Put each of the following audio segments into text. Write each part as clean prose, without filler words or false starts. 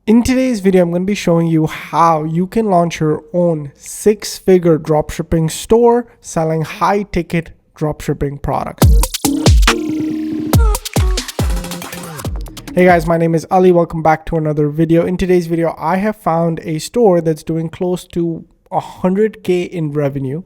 In today's video, I'm going to be showing you how you can launch your own six-figure dropshipping store selling high-ticket dropshipping products. Hey guys, my name is Ali. Welcome back to another video. In today's video, I have found a store that's doing close to 100K in revenue.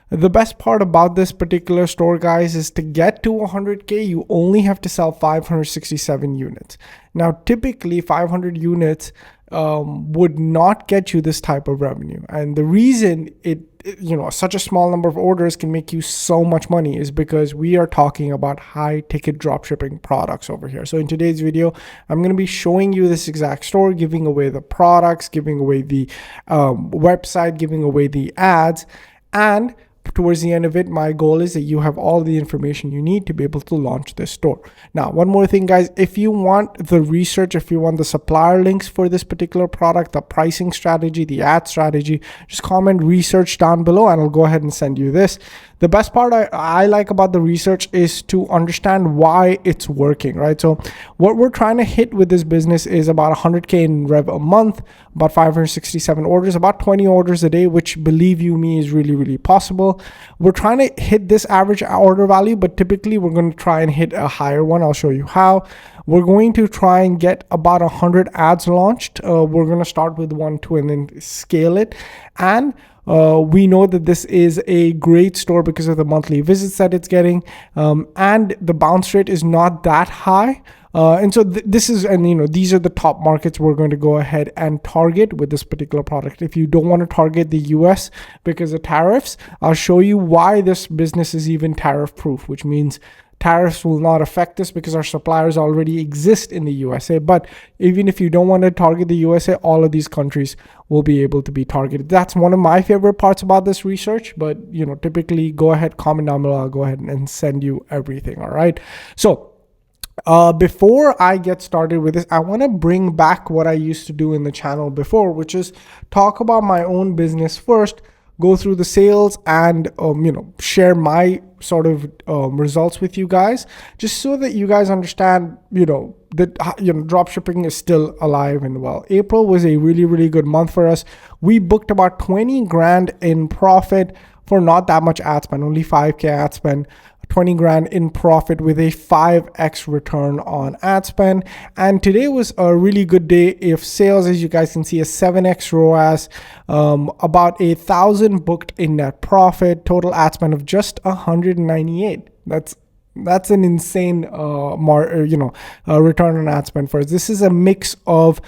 The best part about this particular store, guys, is to get to 100K, you only have to sell 567 units. Now, typically 500 units would not get you this type of revenue. And the reason such a small number of orders can make you so much money is because we are talking about high ticket dropshipping products over here. So in today's video, I'm going to be showing you this exact store, giving away the products, giving away the website, giving away the ads, and towards the end of it, my goal is that you have all the information you need to be able to launch this store. Now, one more thing, guys, if you want the research, if you want the supplier links for this particular product, the pricing strategy, the ad strategy, just comment research down below and I'll go ahead and send you this. The best part I like about the research is to understand why it's working, right? So what we're trying to hit with this business is about 100K in rev a month, about 567 orders, about 20 orders a day, which, believe you me, is really, really possible. We're trying to hit this average order value, but typically we're going to try and hit a higher one. I'll show you how. We're going to try and get about 100 ads launched. We're going to start with 1, 2, and then scale it. And we know that this is a great store because of the monthly visits that it's getting, and the bounce rate is not that high. And so these are the top markets we're going to go ahead and target with this particular product. If you don't want to target the US because of tariffs, I'll show you why this business is even tariff proof, which means tariffs will not affect us because our suppliers already exist in the USA. But even if you don't want to target the USA, all of these countries will be able to be targeted. That's one of my favorite parts about this research. But typically go ahead, comment down below. I'll go ahead and send you everything. All right. So before I get started with this, I want to bring back what I used to do in the channel before, which is talk about my own business first, go through the sales, and share my sort of results with you guys, just so that you guys understand that dropshipping is still alive and well. April was a really, really good month for us. We booked about 20 grand in profit for not that much ad spend, only 5K ad spend. 20 grand in profit with a 5x return on ad spend. And today was a really good day of sales. As you guys can see, a 7x ROAS, about 1,000 booked in net profit, total ad spend of just 198. That's an insane return on ad spend for us. This is a mix of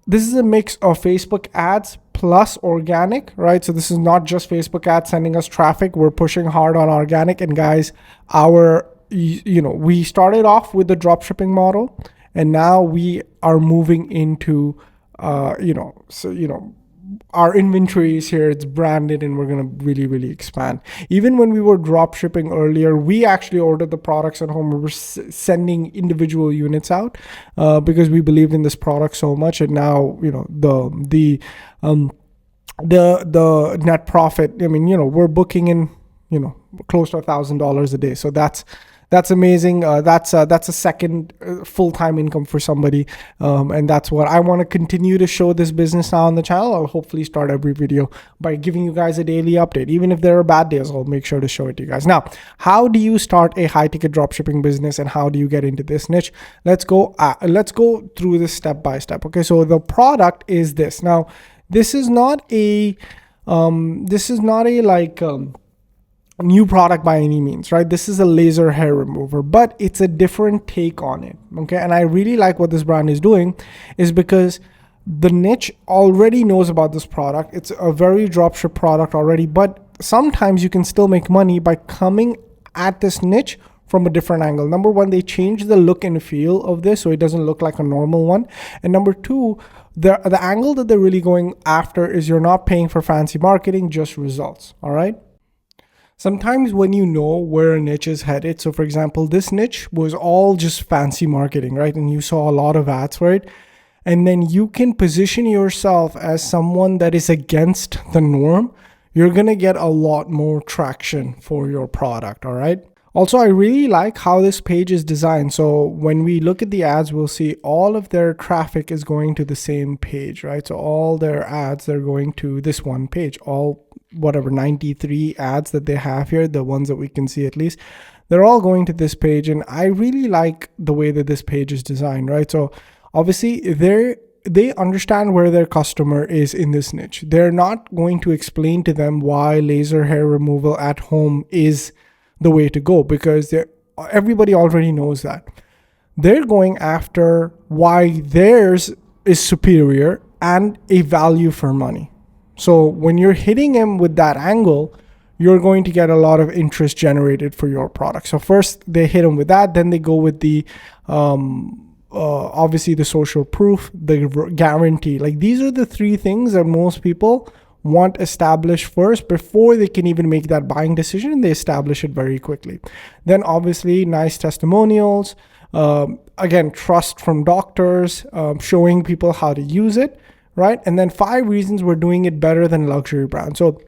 Facebook ads plus organic, right? So this is not just Facebook ads sending us traffic. We're pushing hard on organic. And guys, we started off with the dropshipping model, and now we are moving into, our inventory is here, it's branded, and we're going to really, really expand. Even when we were drop shipping earlier, we actually ordered the products at home. We were sending individual units out because we believed in this product so much. And now, the net profit, we're booking in, close to $1,000 a day. So that's amazing. That's a second full-time income for somebody. And that's what I want to continue to show this business now on the channel. I'll hopefully start every video by giving you guys a daily update. Even if there are bad days, I'll make sure to show it to you guys. Now, how do you start a high-ticket dropshipping business and how do you get into this niche? Let's go through this step by step. Okay, so the product is this. Now, this is not a new product by any means, right? This is a laser hair remover, but it's a different take on it. Okay, and I really like what this brand is doing is because the niche already knows about this product. It's a very dropship product already, but sometimes you can still make money by coming at this niche from a different angle. Number one, they change the look and feel of this so it doesn't look like a normal one. And number two, the angle that they're really going after is you're not paying for fancy marketing, just results. All right. Sometimes when you know where a niche is headed, so for example, this niche was all just fancy marketing, right? And you saw a lot of ads for it. And then you can position yourself as someone that is against the norm. You're going to get a lot more traction for your product, all right? Also, I really like how this page is designed. So when we look at the ads, we'll see all of their traffic is going to the same page, right? So all their ads, they're going to this one page. All whatever 93 ads that they have here, the ones that we can see at least, they're all going to this page. And I really like the way that this page is designed, right? So obviously they understand where their customer is in this niche. They're not going to explain to them why laser hair removal at home is the way to go, because everybody already knows that. They're going after why theirs is superior and a value for money. So when you're hitting them with that angle, you're going to get a lot of interest generated for your product. So first they hit them with that, then they go with the obviously the social proof, the guarantee. Like these are the three things that most people want established first before they can even make that buying decision, and they establish it very quickly. Then obviously nice testimonials, again, trust from doctors, showing people how to use it, right? And then 5 reasons we're doing it better than luxury brands. So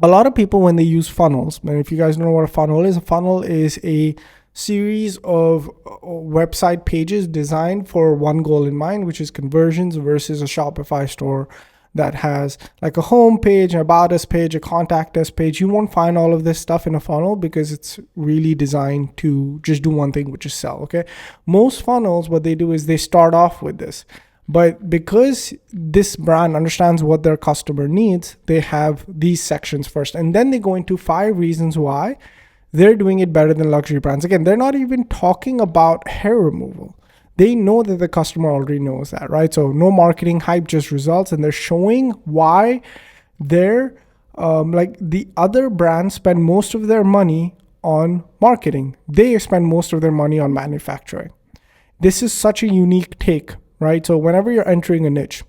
a lot of people, when they use funnels, and if you guys don't know what a funnel is a series of website pages designed for one goal in mind, which is conversions, versus a Shopify store that has like a home page, an about us page, a contact us page. You won't find all of this stuff in a funnel because it's really designed to just do one thing, which is sell, okay? Most funnels, what they do is they start off with this. But because this brand understands what their customer needs, they have these sections first. And then they go into 5 reasons why they're doing it better than luxury brands. Again, they're not even talking about hair removal. They know that the customer already knows that, right? So no marketing hype, just results. And they're showing why they're like the other brands spend most of their money on marketing. They spend most of their money on manufacturing. This is such a unique take, right? So whenever you're entering a niche,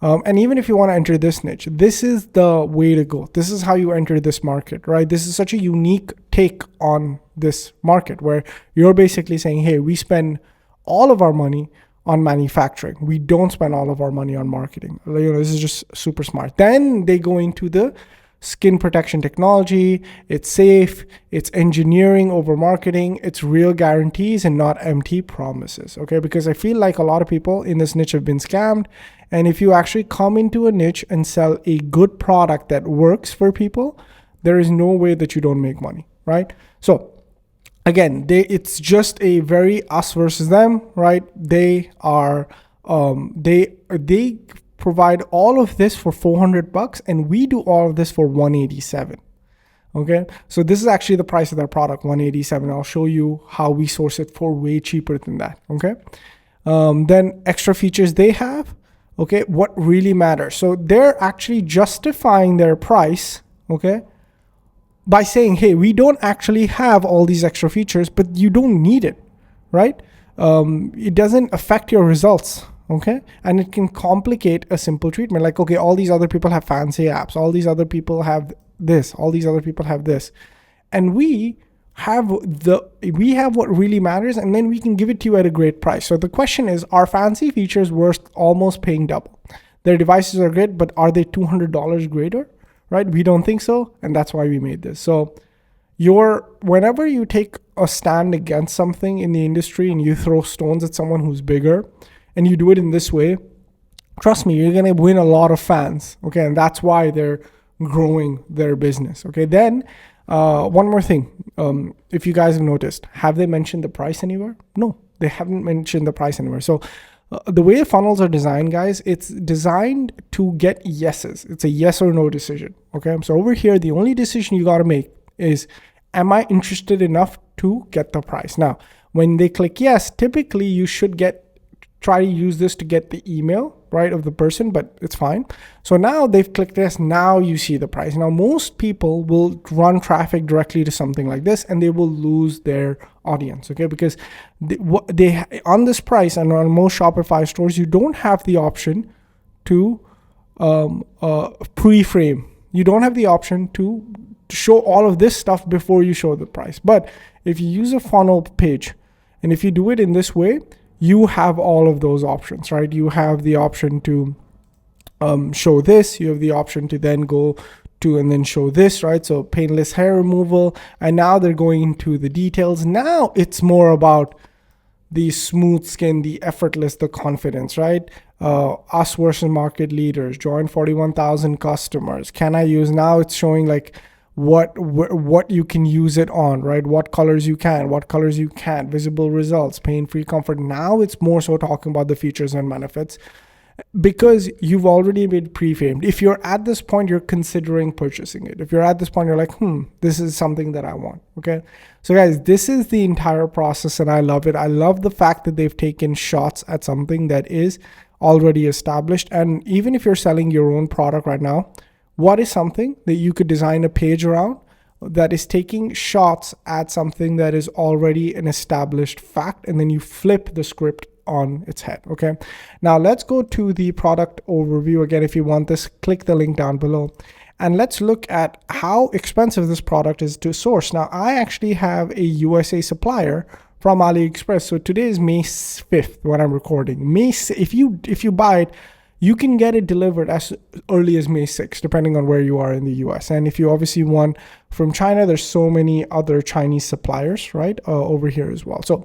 and even if you want to enter this niche, this is the way to go. This is how you enter this market, right? This is such a unique take on this market where you're basically saying, hey, we spend all of our money on manufacturing. We don't spend all of our money on marketing. This is just super smart. Then they go into the skin protection technology. It's safe. It's engineering over marketing. It's real guarantees and not empty promises. Okay, because I feel like a lot of people in this niche have been scammed. And if you actually come into a niche and sell a good product that works for people, there is no way that you don't make money, right? So again, it's just a very us versus them, right? They are they provide all of this for $400 and we do all of this for $187. Okay, so this is actually the price of their product, $187. I'll show you how we source it for way cheaper than that. Okay, then extra features they have. Okay, what really matters? So they're actually justifying their price, okay, by saying, hey, we don't actually have all these extra features, but you don't need it, right? It doesn't affect your results, okay? And it can complicate a simple treatment. Like, okay, all these other people have fancy apps. All these other people have this. All these other people have this. And we have what really matters, and then we can give it to you at a great price. So the question is, are fancy features worth almost paying double? Their devices are great, but are they $200 greater? Right? We don't think so. And that's why we made this. So whenever you take a stand against something in the industry and you throw stones at someone who's bigger and you do it in this way, trust me, you're going to win a lot of fans. Okay. And that's why they're growing their business. Okay. Then one more thing. If you guys have noticed, have they mentioned the price anywhere? No, they haven't mentioned the price anywhere. So the way funnels are designed, guys, it's designed to get yeses. It's a yes or no decision. Okay. So over here, the only decision you got to make is, am I interested enough to get the price? Now, when they click yes, typically you should try to use this to get the email, right, of the person, but it's fine. So now they've clicked this. Now you see the price. Now, most people will run traffic directly to something like this and they will lose their audience, okay? Because they on this price and on most Shopify stores, you don't have the option to pre-frame. You don't have the option to show all of this stuff before you show the price. But if you use a funnel page and if you do it in this way, you have all of those options, right? You have the option to show this. You have the option to then go to and then show this, right? So painless hair removal. And now they're going into the details. Now it's more about the smooth skin, the effortless, the confidence, right? Us versus market leaders, join 41,000 customers. Can I use? Now it's showing like what you can use it on, right? What colors you can, what colors you can't, visible results, pain-free comfort. Now it's more so talking about the features and benefits, because you've already been pre-framed. If you're at this point, you're considering purchasing it. If you're at this point, you're like, this is something that I want. Okay. So guys, this is the entire process and I love it. I love the fact that they've taken shots at something that is already established. And even if you're selling your own product right now, what is something that you could design a page around that is taking shots at something that is already an established fact, and then you flip the script on its head. Okay. Now let's go to the product overview. Again, if you want this, click the link down below. And let's look at how expensive this product is to source. Now, I actually have a USA supplier from AliExpress. So today is May 5th when I'm recording. If you buy it, you can get it delivered as early as May 6th, depending on where you are in the US. And if you obviously want from China, there's so many other Chinese suppliers, right, over here as well. So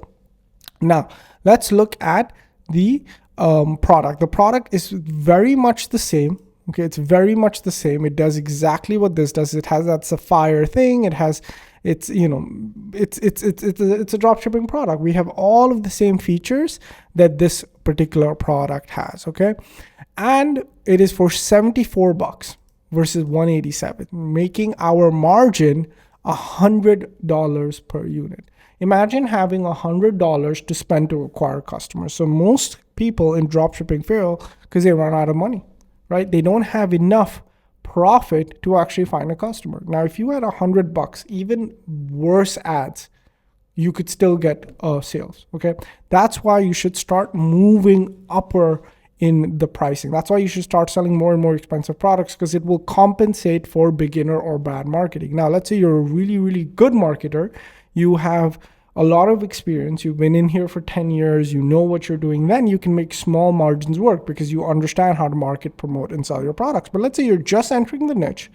now let's look at the product. The product is very much the same. Okay, it's very much the same. It does exactly what this does. It has that sapphire thing. It's a dropshipping product. We have all of the same features that this particular product has. Okay, and it is for $74 versus $187, making our margin $100 per unit. Imagine having $100 to spend to acquire customers. So most people in dropshipping fail because they run out of money, right? They don't have enough profit to actually find a customer. Now, if you had $100, even worse ads, you could still get sales. Okay. That's why you should start moving upper in the pricing. That's why you should start selling more and more expensive products, because it will compensate for beginner or bad marketing. Now, let's say you're a really, really good marketer. You have a lot of experience. You've been in here for 10 years. You know what you're doing. Then you can make small margins work because you understand how to market, promote, and sell your products. But let's say you're just entering the niche.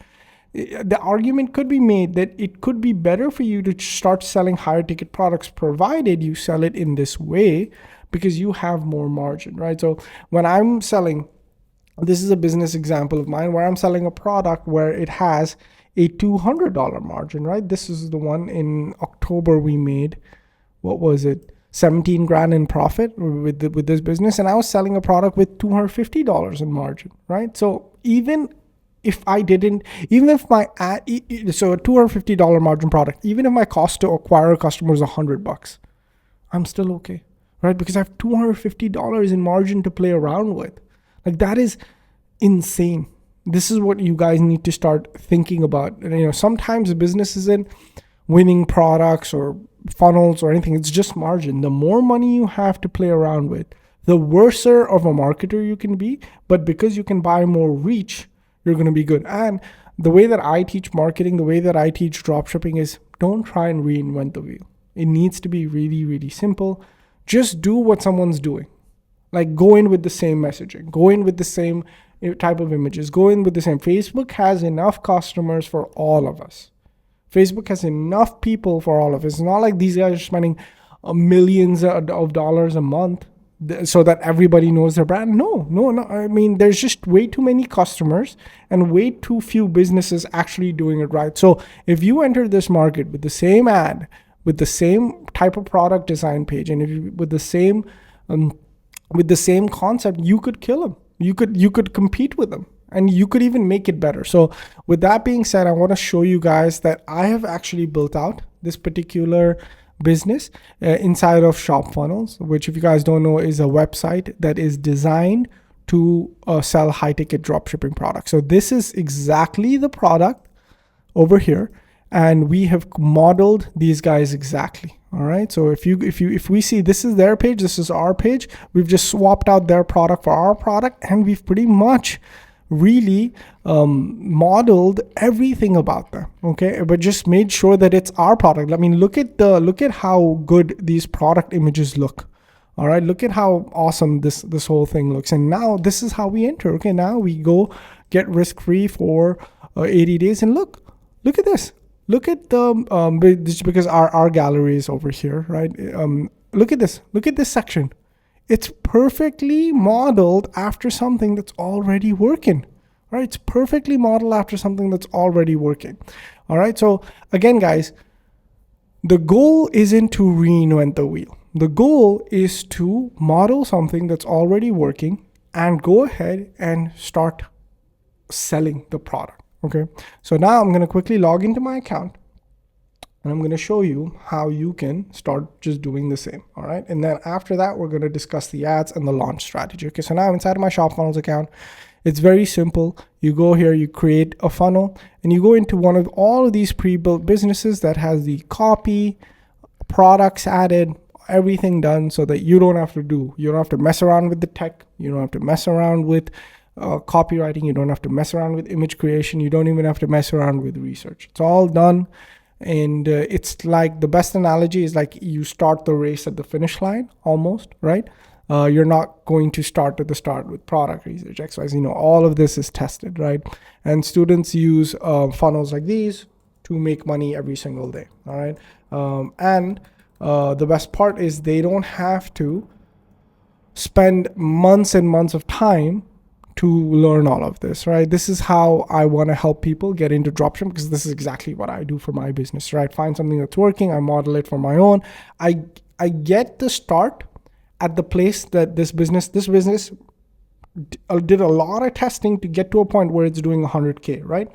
The argument could be made that it could be better for you to start selling higher ticket products, provided you sell it in this way, because you have more margin, right? So when I'm selling, this is a business example of mine where I'm selling a product where it has a $200 margin, right? This is the one in October we made, what was it? 17 grand in profit with this business. And I was selling a product with $250 in margin, right? So even if a $250 margin product, even if my cost to acquire a customer is $100, I'm still okay, right? Because I have $250 in margin to play around with. Like, that is insane. This is what you guys need to start thinking about. And, sometimes the business isn't winning products or funnels or anything. It's just margin. The more money you have to play around with, the worser of a marketer you can be. But because you can buy more reach, you're going to be good. And the way that I teach marketing, the way that I teach dropshipping is, don't try and reinvent the wheel. It needs to be really, really simple. Just do what someone's doing. Like, go in with the same messaging, go in with the same type of images, go in with the same. Facebook has enough customers for all of us. Facebook has enough people for all of us. It's not like these guys are spending millions of dollars a month so that everybody knows their brand. No. I mean, there's just way too many customers and way too few businesses actually doing it right. So if you enter this market with the same ad, with the same type of product design page, and if you, with the same concept, you could kill them. You could compete with them, and you could even make it better. So with that being said, I want to show you guys that I have actually built out this particular business inside of Shop Funnels, which, if you guys don't know, is a website that is designed to sell high ticket dropshipping products. So this is exactly the product over here, and we have modeled these guys exactly. All right. So if we see, this is their page, this is our page, we've just swapped out their product for our product, and we've pretty much really modeled everything about them. Okay, but just made sure that it's our product. I mean, look at how good these product images look. All right, look at how awesome this whole thing looks. And now this is how we enter. Okay, now we go get risk-free for 80 days. And look at this. Look at the, just because our gallery is over here, right? Look at this. Look at this section. It's perfectly modeled after something that's already working, right? It's perfectly modeled after something that's already working. All right. So again, guys, the goal isn't to reinvent the wheel. The goal is to model something that's already working and go ahead and start selling the product. Okay. So now I'm going to quickly log into my account and I'm going to show you how you can start just doing the same. All right. And then after that, we're going to discuss the ads and the launch strategy. Okay. So now I'm inside of my Shop Funnels account. It's very simple. You go here, you create a funnel, and you go into one of all of these pre-built businesses that has the copy, products added, everything done, so that you don't have to mess around with the tech. You don't have to mess around with copywriting. You don't have to mess around with image creation. You don't even have to mess around with research. It's all done. And it's like, the best analogy is like you start the race at the finish line almost, right? You're not going to start at the start with product research, XYZ. All of this is tested, right? And students use funnels like these to make money every single day, all right? And the best part is they don't have to spend months and months of time to learn all of this, right? This is how I want to help people get into dropshipping, because this is exactly what I do for my business, right? Find something that's working, I model it for my own. I get the start at the place that this business did a lot of testing to get to a point where it's doing 100K, right?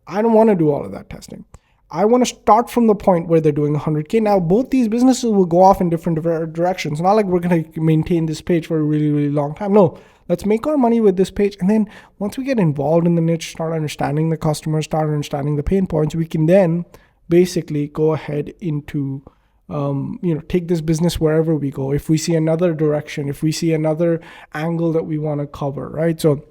I don't want to do all of that testing. I want to start from the point where they're doing 100K. Now, both these businesses will go off in different directions. Not like we're going to maintain this page for a really, really long time. No, let's make our money with this page. And then once we get involved in the niche, start understanding the customer, start understanding the pain points, we can then basically go ahead into take this business wherever we go. If we see another direction, if we see another angle that we want to cover, right? So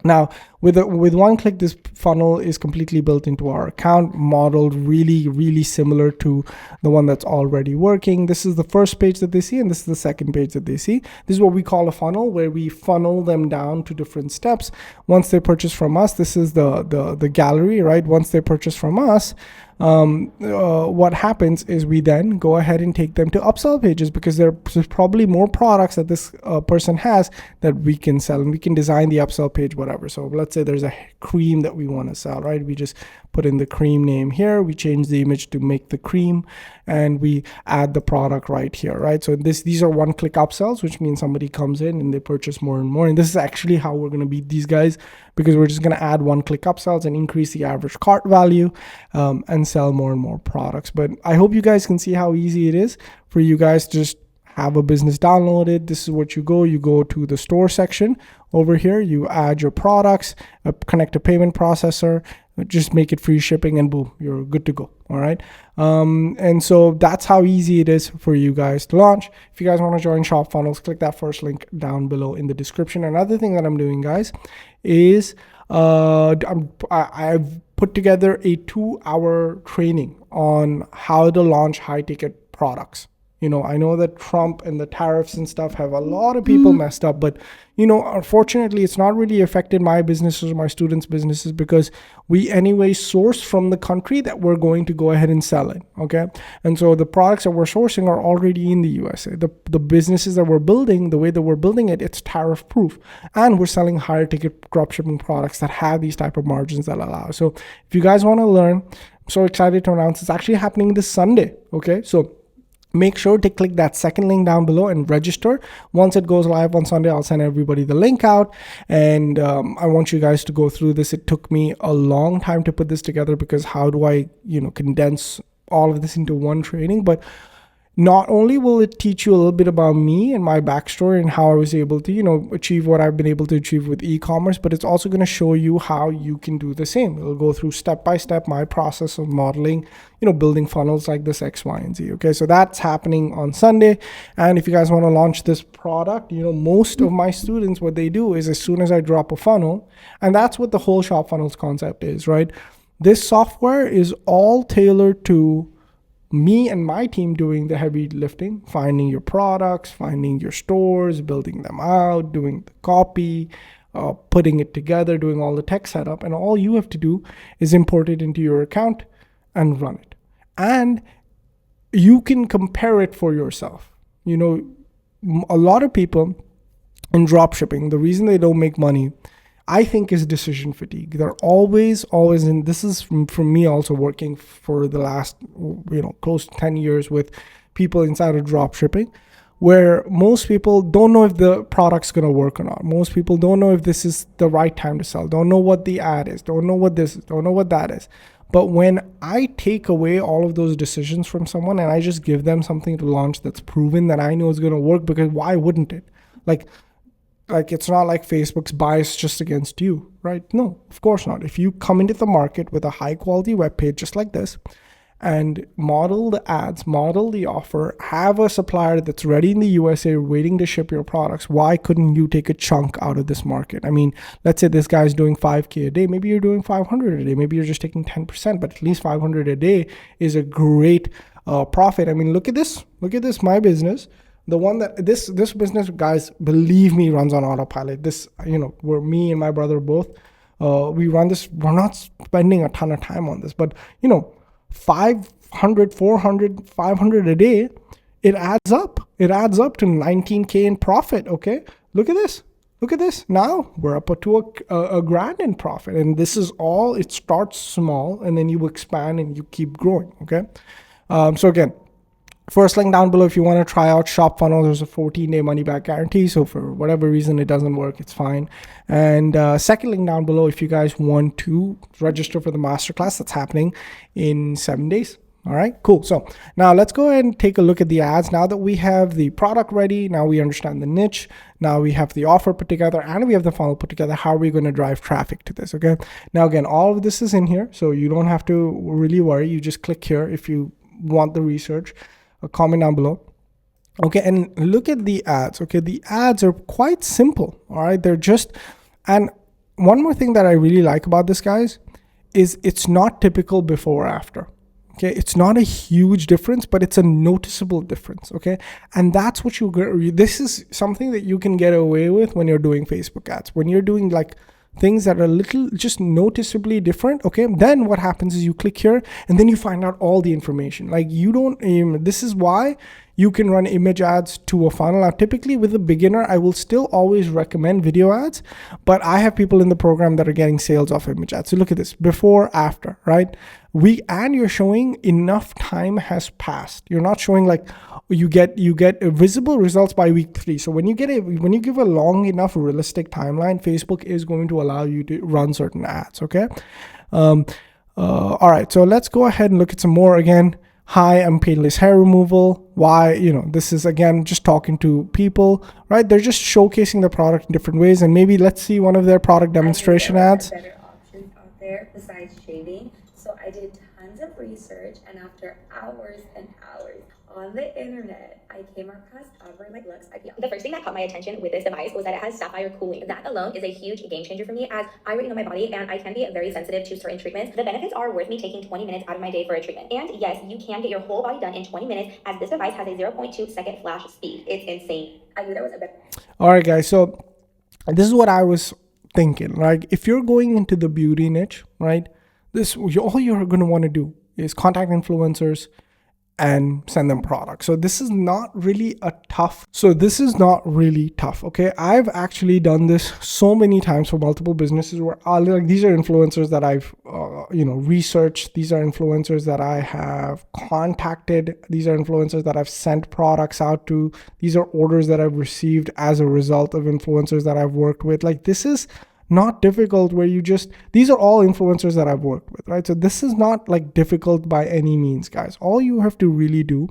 now with one click, this funnel is completely built into our account, modeled really, really similar to the one that's already working. This is the first page that they see, and this is the second page that they see. This is what we call a funnel, where we funnel them down to different steps. Once they purchase from us, this is the gallery, right? Once they purchase from us, what happens is we then go ahead and take them to upsell pages, because there's probably more products that this person has that we can sell, and we can design the upsell page, whatever. So let's say there's a cream that we want to sell, right? We just put in the cream name here, we change the image to make the cream, and we add the product right here, right? So these are one-click upsells, which means somebody comes in and they purchase more and more. And this is actually how we're going to beat these guys, because we're just going to add one-click upsells and increase the average cart value and sell more and more products. But I hope you guys can see how easy it is for you guys to just have a business downloaded. This is what you go to the store section over here, you add your products, connect a payment processor, just make it free shipping, and boom, you're good to go. All right. And so that's how easy it is for you guys to launch. If you guys want to join Shop Funnels, click that first link down below in the description. Another thing that I'm doing, guys, is I've put together a 2-hour training on how to launch high ticket products. I know that Trump and the tariffs and stuff have a lot of people messed up, but unfortunately, it's not really affected my businesses or my students' businesses, because we anyway source from the country that we're going to go ahead and sell it. Okay. And so the products that we're sourcing are already in the USA. The businesses that we're building, the way that we're building it, it's tariff proof, and we're selling higher ticket dropshipping products that have these type of margins that allow. So if you guys want to learn, I'm so excited to announce it's actually happening this Sunday. Okay. So make sure to click that second link down below and register. Once it goes live on Sunday, I'll send everybody the link out. And I want you guys to go through this. It took me a long time to put this together, because how do I, condense all of this into one training? But not only will it teach you a little bit about me and my backstory and how I was able to, achieve what I've been able to achieve with e-commerce, but it's also going to show you how you can do the same. It'll go through step by step my process of modeling, building funnels like this X, Y, and Z. Okay, so that's happening on Sunday. And if you guys want to launch this product, most of my students, what they do is, as soon as I drop a funnel, and that's what the whole Shop Funnels concept is, right? This software is all tailored to me and my team doing the heavy lifting, finding your products, finding your stores, building them out, doing the copy, putting it together, doing all the tech setup, and all you have to do is import it into your account and run it. And you can compare it for yourself. You know, a lot of people in dropshipping, the reason they don't make money, I think, is decision fatigue. They're always, and this is from me also working for the last, close to 10 years with people inside of dropshipping, where most people don't know if the product's going to work or not. Most people don't know if this is the right time to sell, don't know what the ad is, don't know what this is, don't know what that is. But when I take away all of those decisions from someone and I just give them something to launch that's proven that I know is going to work, because why wouldn't it? Like it's not like Facebook's biased just against you, right? No, of course not. If you come into the market with a high quality web page just like this and model the ads, model the offer, have a supplier that's ready in the USA waiting to ship your products, why couldn't you take a chunk out of this market? I mean, let's say this guy's doing 5K a day. Maybe you're doing 500 a day. Maybe you're just taking 10%, but at least 500 a day is a great profit. I mean, look at this, my business. The one that this business, guys, believe me, runs on autopilot. This, where me and my brother both, we run this. We're not spending a ton of time on this, but 500, 400, 500 a day, it adds up. It adds up to 19K in profit. Okay, look at this. Now we're up to a grand in profit, and this is all. It starts small, and then you expand and you keep growing. Okay, so again, first link down below if you want to try out Shop Funnel. There's a 14-day money-back guarantee, so for whatever reason it doesn't work, it's fine. And second link down below if you guys want to register for the masterclass that's happening in 7 days. All right, cool. So now let's go ahead and take a look at the ads. Now that we have the product ready, now we understand the niche, now we have the offer put together, and we have the funnel put together, how are we going to drive traffic to this? Okay, now again, all of this is in here, so you don't have to really worry. You just click here if you want the research. Comment down below. Okay, and look at the ads. Okay, the ads are quite simple. All right, they're just, and one more thing that I really like about this, guys, is it's not typical before or after. Okay, it's not a huge difference, but it's a noticeable difference. Okay, and that's what this is something that you can get away with when you're doing Facebook ads. When you're doing like things that are a little just noticeably different, okay, then what happens is you click here and then you find out all the information. Like you don't, this is why you can run image ads to a funnel. Now, typically with a beginner, I will still always recommend video ads, but I have people in the program that are getting sales off image ads. So look at this, before, after, right? And you're showing enough time has passed. You're not showing like, you get visible results by week 3. So when you give a long enough realistic timeline, Facebook is going to allow you to run certain ads. Okay. All right. So let's go ahead and look at some more again. Hi, I'm painless hair removal. Why? This is again just talking to people, right? They're just showcasing the product in different ways, and maybe let's see one of their product demonstration ads. Better options out there besides shaving. So I did tons of research, and after hours and hours on the internet, I came across Like Lux IPL. The first thing that caught my attention with this device was that it has sapphire cooling. That alone is a huge game changer for me, as I already know my body and I can be very sensitive to certain treatments. The benefits are worth me taking 20 minutes out of my day for a treatment. And yes, you can get your whole body done in 20 minutes, as this device has a 0.2 second flash speed. It's insane. I knew there was a better. All right, guys. So this is what I was thinking. Like, if you're going into the beauty niche, right? All you're going to want to do is contact influencers and send them products. So this is not really tough. Okay, I've actually done this so many times for multiple businesses where these are influencers that I've researched. These are influencers that I have contacted. These are influencers that I've sent products out to. These are orders that I've received as a result of influencers that I've worked with. Like, this is not difficult, where these are all influencers that I've worked with, right? So this is not like difficult by any means, guys. All you have to really do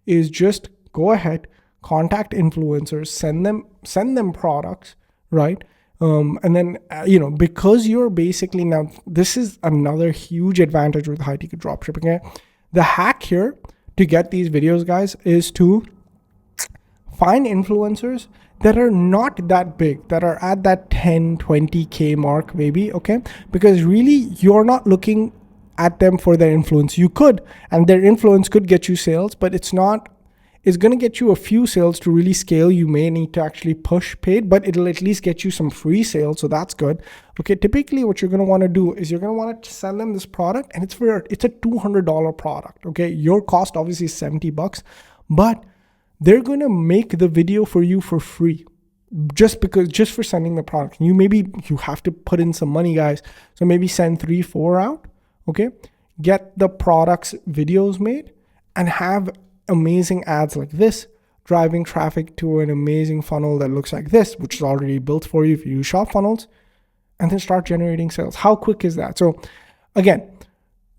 is just go ahead, contact influencers, send them products, right? And then, because you're basically, now this is another huge advantage with high ticket dropshipping. Okay? The hack here to get these videos, guys, is to find influencers that are not that big, that are at that 10, 20K mark maybe, okay? Because really, you're not looking at them for their influence. You could, and their influence could get you sales, but it's not is going to get you a few sales to really scale. You may need to actually push paid, but it'll at least get you some free sales. So that's good. Okay. Typically what you're going to want to do is you're going to want to sell them this product, and it's a $200 product. Okay. Your cost obviously is $70, but they're going to make the video for you for free just for sending the product. You have to put in some money, guys. So maybe send 3-4 out. Okay. Get the products videos made and have amazing ads like this, driving traffic to an amazing funnel that looks like this, which is already built for you if you use shop funnels, and then start generating sales. How quick is that? So again,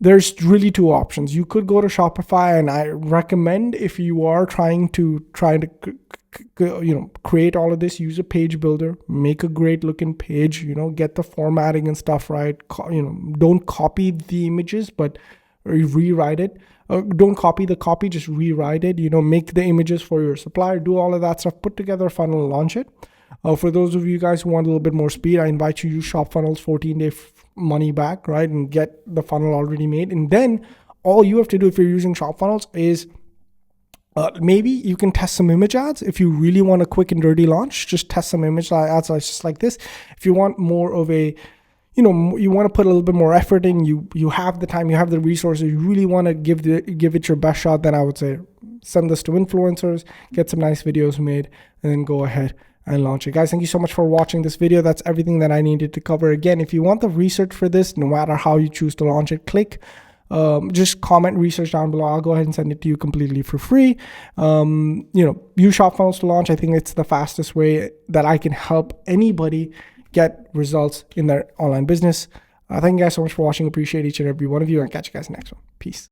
there's really two options. You could go to Shopify, and I recommend, if you are trying to create all of this, use a page builder, make a great looking page, get the formatting and stuff right. Don't copy the images, but rewrite it. Don't copy the copy, just rewrite it. Make the images for your supplier, do all of that stuff, put together a funnel, launch it. For those of you guys who want a little bit more speed, I invite you to use Shop Funnels 14-day money back, right? And get the funnel already made. And then all you have to do if you're using Shop Funnels is maybe you can test some image ads. If you really want a quick and dirty launch, just test some image ads just like this. If you want more of a, you want to put a little bit more effort in, you have the time, you have the resources, you really want to give it your best shot, then I would say send this to influencers, get some nice videos made, and then go ahead and launch it. Guys, thank you so much for watching this video. That's everything that I needed to cover. Again, if you want the research for this, no matter how you choose to launch it, just comment research down below. I'll go ahead and send it to you completely for free. Use Shop Funnels to launch. I think it's the fastest way that I can help anybody get results in their online business. Thank you guys so much for watching. Appreciate each and every one of you, and catch you guys next one. Peace.